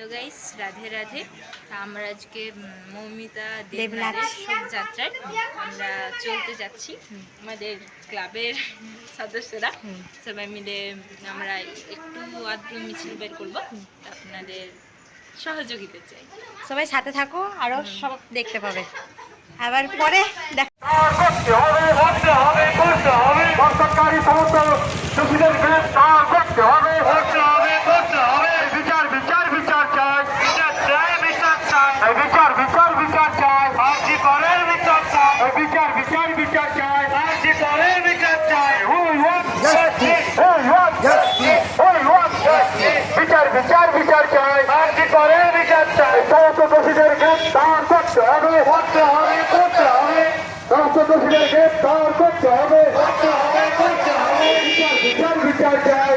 Hello guys, Radhe Radhe. আমরা আজকে মৌমিতা দেবনাথের শোভাযাত্রায় আমরা চলতে যাচ্ছি। আমাদের ক্লাবের সদস্যরা সবাই মিলে আমরা একটু আধটু মিছিল বের করবো। আপনাদের সহযোগিতা চাই, সবাই সাথে থাকো, আরো সব দেখতে পাবে। আবার পরে সরকারি সমস্ত দোষীদের গ্রেফতার করতে হবে, বিচার বিচার বিচার চাই, বিচার চাই, বিচার চাই, বিচার বিচার বিচার চাই, আরজি করের বিচার চাই, বিচার বিচার বিচার চাই, আরজি করের বিচার চাই। বিচার বিচার বিচার চাই, আরজি করের বিচার চাই। সমস্ত দোষীদের গ্রেফতার করতে হবে, করতে হবে, করতে হবে। সমস্ত দোষীদের গ্রেফতার করতে হবে, করতে হবে, করতে হবে। বিচার বিচার বিচার চাই।